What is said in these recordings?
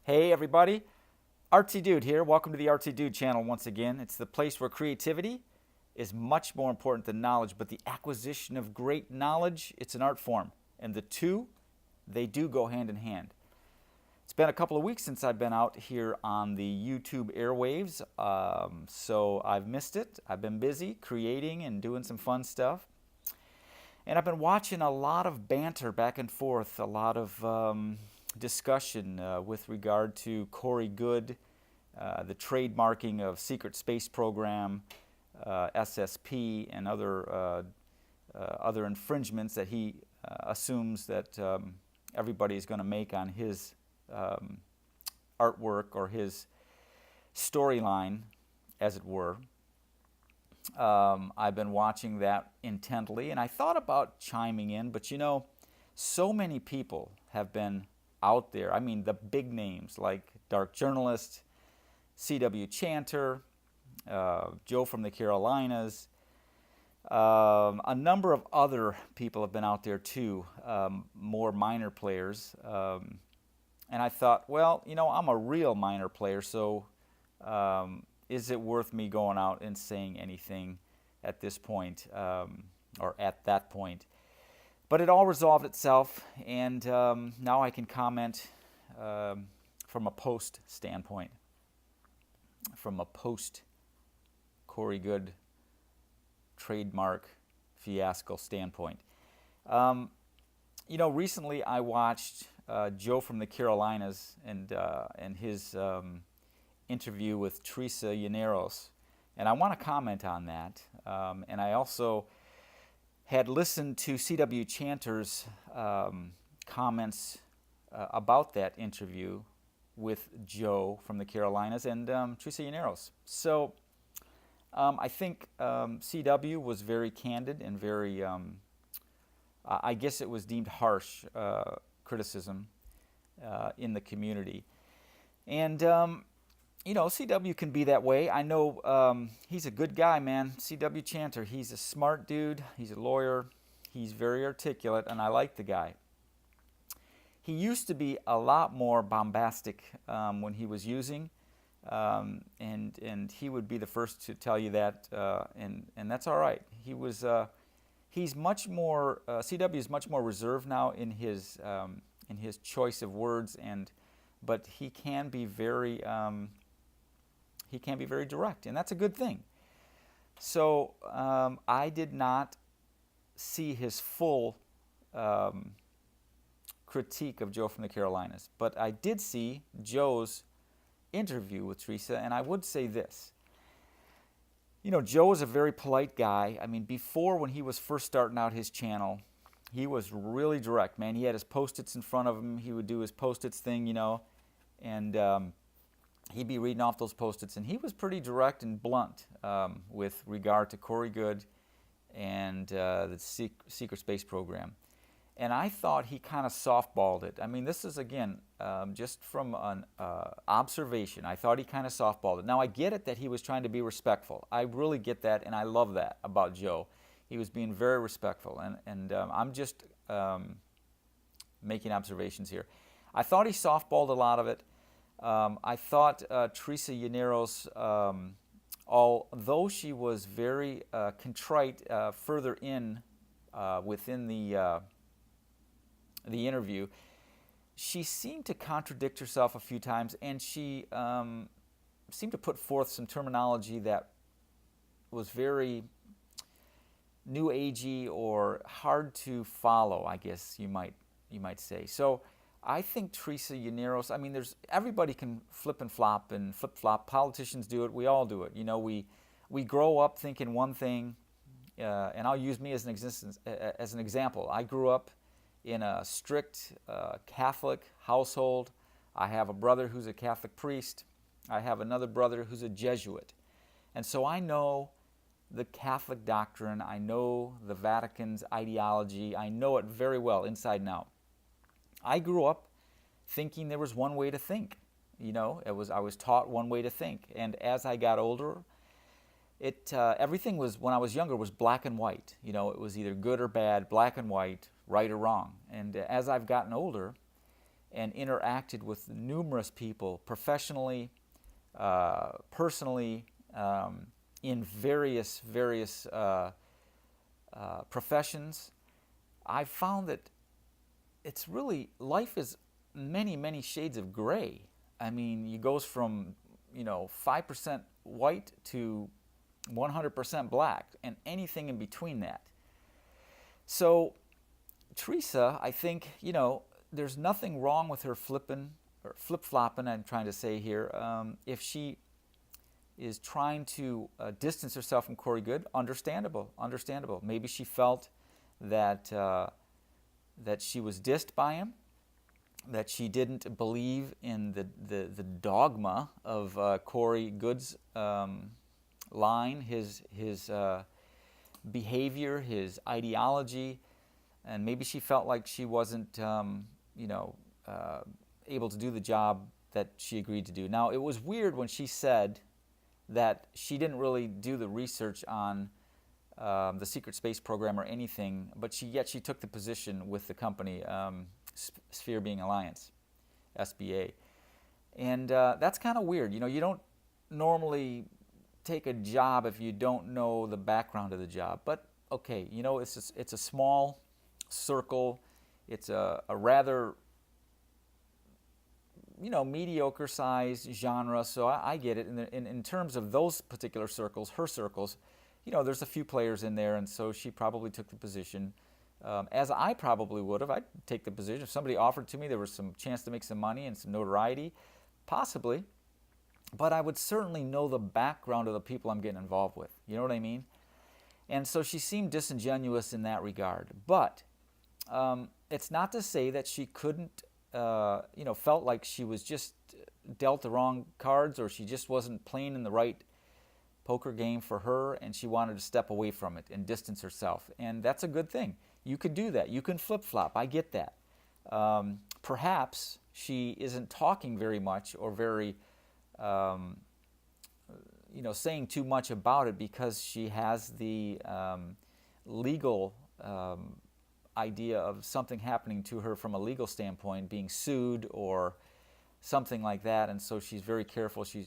Hey everybody, Artsy Dude here. Welcome to the Artsy Dude channel once again. It's the place where creativity is much more important than knowledge, but the acquisition of great knowledge, it's an art form. And the two, they do go hand in hand. It's been a couple of weeks since I've been out here on the YouTube airwaves, so I've missed it. I've been busy creating and doing some fun stuff. And I've been watching a lot of banter back and forth, a lot of discussion with regard to Corey Goode, the trademarking of secret space program, SSP, and other infringements that he assumes that everybody is going to make on his artwork or his storyline, as it were. I've been watching that intently, and I thought about chiming in, but you know, so many people have been out there. I mean, the big names like Dark Journalist, C.W. Chanter, Joe from the Carolinas, a number of other people have been out there too, more minor players. And I thought, well, you know, I'm a real minor player, so is it worth me going out and saying anything at this point, or at that point? But it all resolved itself, and now I can comment from a post standpoint, from a post Corey Goode trademark fiasco standpoint. You know, recently I watched Joe from the Carolinas and his interview with Teresa Yanaros, and I want to comment on that. And I also had listened to C.W. Chanter's comments about that interview with Joe from the Carolinas and Teresa Yanaros. So I think C.W. was very candid and very, I guess it was deemed harsh criticism in the community. And you know, C.W. can be that way. I know he's a good guy, man. C.W. Chanter, he's a smart dude. He's a lawyer. He's very articulate, and I like the guy. He used to be a lot more bombastic when he was using, and he would be the first to tell you that, and that's all right. He's much more, C.W. is much more reserved now in his choice of words, but he can be very direct, and that's a good thing. So I did not see his full critique of Joe from the Carolinas, but I did see Joe's interview with Teresa, and I would say this. You know, Joe is a very polite guy. I mean, before, when he was first starting out his channel, he was really direct, man. He had his Post-its in front of him. He would do his Post-its thing, you know, and he'd be reading off those Post-its, and he was pretty direct and blunt with regard to Corey Goode and the secret space program. And I thought he kind of softballed it. I mean, this is, again, just from an observation. I thought he kind of softballed it. Now, I get it that he was trying to be respectful. I really get that, and I love that about Joe. He was being very respectful, and I'm just making observations here. I thought he softballed a lot of it. I thought Teresa Yanaros, although she was very contrite further in within the interview, she seemed to contradict herself a few times, and she seemed to put forth some terminology that was very new agey or hard to follow, I guess you might say. So I think Teresa Yanaros, I mean, everybody can flip and flop and flip-flop. Politicians do it. We all do it. You know, we grow up thinking one thing, and I'll use me as an example. I grew up in a strict Catholic household. I have a brother who's a Catholic priest. I have another brother who's a Jesuit. And so I know the Catholic doctrine. I know the Vatican's ideology. I know it very well, inside and out. I grew up thinking there was one way to think. You know, I was taught one way to think. And as I got older, everything was, when I was younger, was black and white. You know, it was either good or bad, black and white, right or wrong. And as I've gotten older, and interacted with numerous people professionally, personally, in various professions. I found that it's really, life is many shades of gray. I mean, it goes from 5% white to 100% black, and anything in between that. So Teresa, I think, there's nothing wrong with her flip-flopping, I'm trying to say here. If she is trying to distance herself from Corey Goode, understandable. Maybe she felt that that she was dissed by him, that she didn't believe in the dogma of Corey Goode's line, his behavior, his ideology, and maybe she felt like she wasn't able to do the job that she agreed to do. Now, it was weird when she said that she didn't really do the research on the secret space program or anything, but yet she took the position with the company, Sphere Being Alliance, SBA. And that's kind of weird. You don't normally take a job if you don't know the background of the job. But okay, it's a small circle. It's a rather mediocre size genre, so I get it. In terms of those particular circles, her circles, there's a few players in there, and so she probably took the position, as I probably would have. I'd take the position. If somebody offered to me, there was some chance to make some money and some notoriety, possibly, but I would certainly know the background of the people I'm getting involved with. You know what I mean? And so she seemed disingenuous in that regard. But it's not to say that she couldn't, felt like she was just dealt the wrong cards, or she just wasn't playing in the right poker game for her, and she wanted to step away from it and distance herself. And that's a good thing. You could do that. You can flip-flop. I get that. Perhaps she isn't talking very much or very, saying too much about it because she has the legal idea of something happening to her from a legal standpoint, being sued or something like that, and so she's very careful. She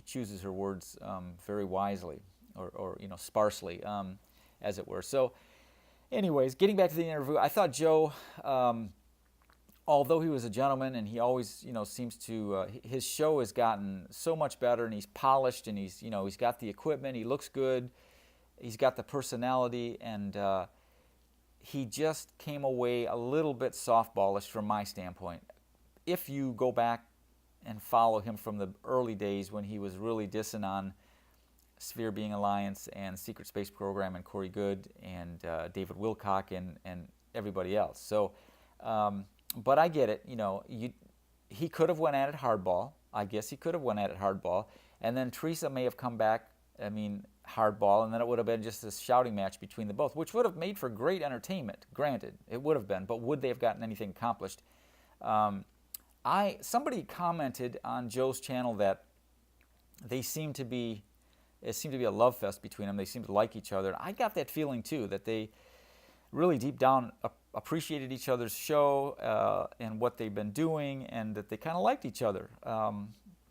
chooses her words very wisely, or sparsely, as it were. So, anyways, getting back to the interview, I thought Joe, although he was a gentleman and he always seems to, his show has gotten so much better, and he's polished, and he's got the equipment, he looks good, he's got the personality, and he just came away a little bit softballish from my standpoint. If you go back and follow him from the early days when he was really dissing on Sphere Being Alliance and Secret Space Program and Corey Goode and David Wilcock and everybody else. So, but I get it. He could have went at it hardball. I guess he could have went at it hardball. And then Teresa may have come back, hardball, and then it would have been just this shouting match between the both, which would have made for great entertainment. Granted, it would have been, but would they have gotten anything accomplished? Somebody commented on Joe's channel that it seemed to be a love fest between them. They seemed to like each other. I got that feeling too, that they really deep down appreciated each other's show and what they've been doing, and that they kind of liked each other.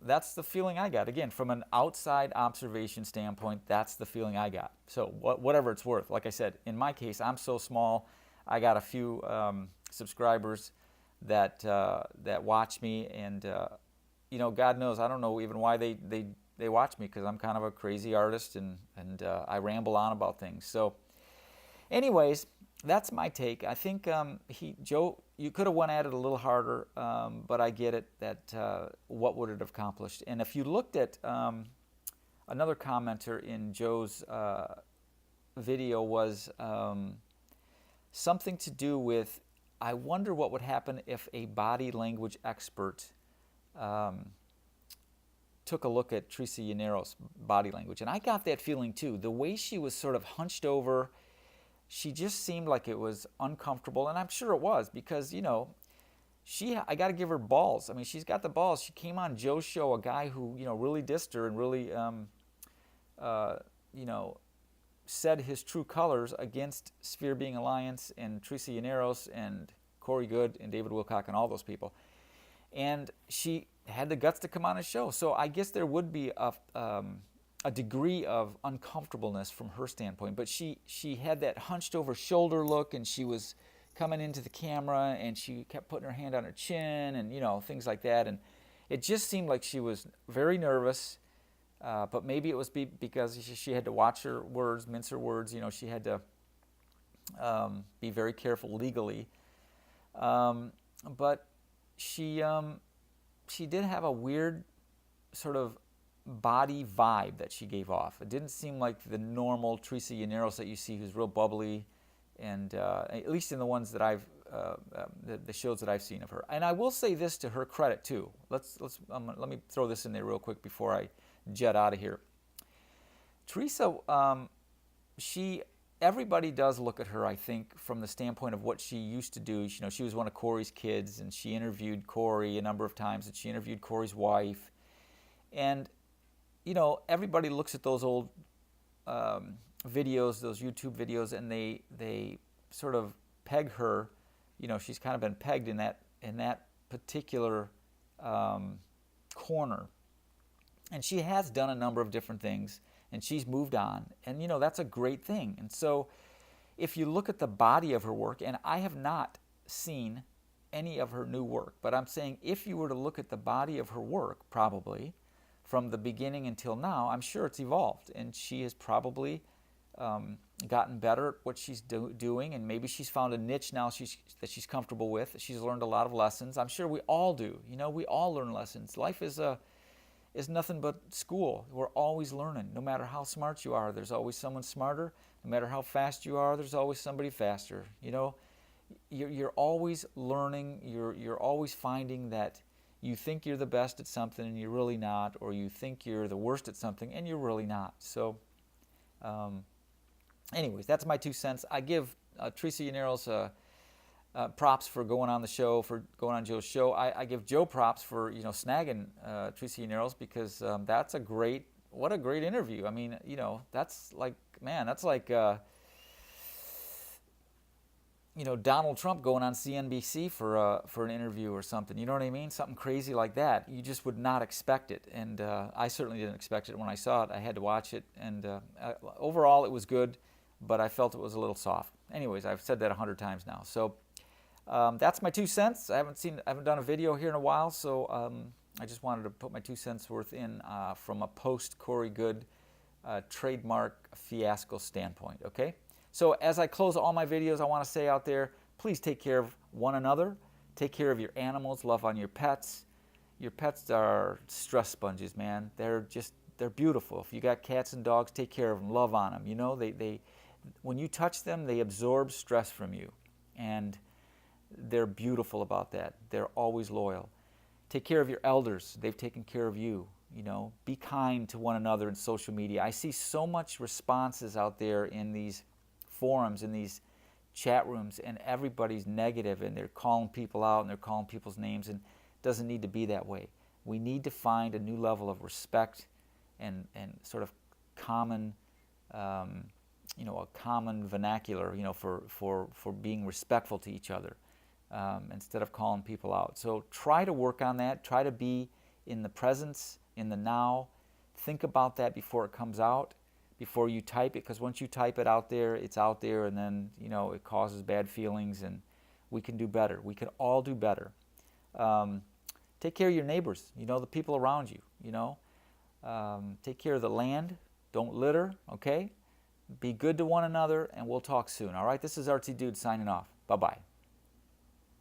That's the feeling I got. Again, from an outside observation standpoint, that's the feeling I got. So whatever it's worth. Like I said, in my case, I'm so small. I got a few subscribers that watch me, and God knows, I don't know even why they watch me, because I'm kind of a crazy artist, and I ramble on about things. So anyways, that's my take. I think Joe, you could have went at it a little harder, but I get it, that what would it have accomplished? And if you looked at another commenter in Joe's video was something to do with, I wonder what would happen if a body language expert took a look at Teresa Yanaros' body language. And I got that feeling too. The way she was sort of hunched over, she just seemed like it was uncomfortable, and I'm sure it was, because I got to give her balls. She's got the balls. She came on Joe's show, a guy who really dissed her and really said his true colors against Sphere Being Alliance and Teresa Yanaros and Corey Goode and David Wilcock and all those people. and she had the guts to come on a show. So I guess there would be a degree of uncomfortableness from her standpoint, but she had that hunched over shoulder look, and she was coming into the camera, and she kept putting her hand on her chin, and things like that, and it just seemed like she was very nervous. But maybe it was because she had to watch her words, mince her words. She had to be very careful legally. But she did have a weird sort of body vibe that she gave off. It didn't seem like the normal Teresa Yanaros that you see, who's real bubbly, and at least in the ones that the shows that I've seen of her. And I will say this to her credit too. Let me throw this in there real quick before I jet out of here. Teresa, everybody does look at her, I think, from the standpoint of what she used to do. She was one of Corey's kids, and she interviewed Corey a number of times, and she interviewed Corey's wife. And, everybody looks at those old videos, those YouTube videos, and they sort of peg her. She's kind of been pegged in that particular corner. And she has done a number of different things, and she's moved on, and that's a great thing. And so if you look at the body of her work, and I have not seen any of her new work, but I'm saying if you were to look at the body of her work, probably from the beginning until now, I'm sure it's evolved, and she has probably gotten better at what she's doing, and maybe she's found a niche now that she's comfortable with. She's learned a lot of lessons. I'm sure we all do. We all learn lessons. Life is nothing but school. We're always learning. No matter how smart you are, there's always someone smarter. No matter how fast you are, there's always somebody faster. You're always learning. You're always finding that you think you're the best at something and you're really not, or you think you're the worst at something and you're really not. So, anyways, that's my 2 cents. I give Teresa Yanaros props for going on the show, for going on Joe's show. I give Joe props for snagging Teresa Yanaros, because that's what a great interview. I mean, that's like Donald Trump going on CNBC for an interview or something. You know what I mean? Something crazy like that. You just would not expect it, and I certainly didn't expect it when I saw it. I had to watch it, and overall it was good, but I felt it was a little soft. Anyways, I've said that 100 times now. So. That's my 2 cents. I haven't done a video here in a while, so I just wanted to put my 2 cents worth in from a post Corey Goode trademark fiasco standpoint. Okay. So as I close all my videos, I want to say out there, please take care of one another. Take care of your animals. Love on your pets. Your pets are stress sponges, man. They're beautiful. If you got cats and dogs, take care of them. Love on them. They when you touch them, they absorb stress from you, and they're beautiful about that. They're always loyal. Take care of your elders. They've taken care of you. Be kind to one another in social media. I see so much responses out there in these forums, in these chat rooms, and everybody's negative, and they're calling people out, and they're calling people's names, and it doesn't need to be that way. We need to find a new level of respect and sort of common a common vernacular, for being respectful to each other. Instead of calling people out. So try to work on that. Try to be in the presence, in the now. Think about that before it comes out, before you type it, because once you type it out there, it's out there, and then it causes bad feelings, and we can do better. We can all do better. Take care of your neighbors, the people around you. Take care of the land. Don't litter, okay? Be good to one another, and we'll talk soon, all right? This is RT Dude signing off. Bye-bye.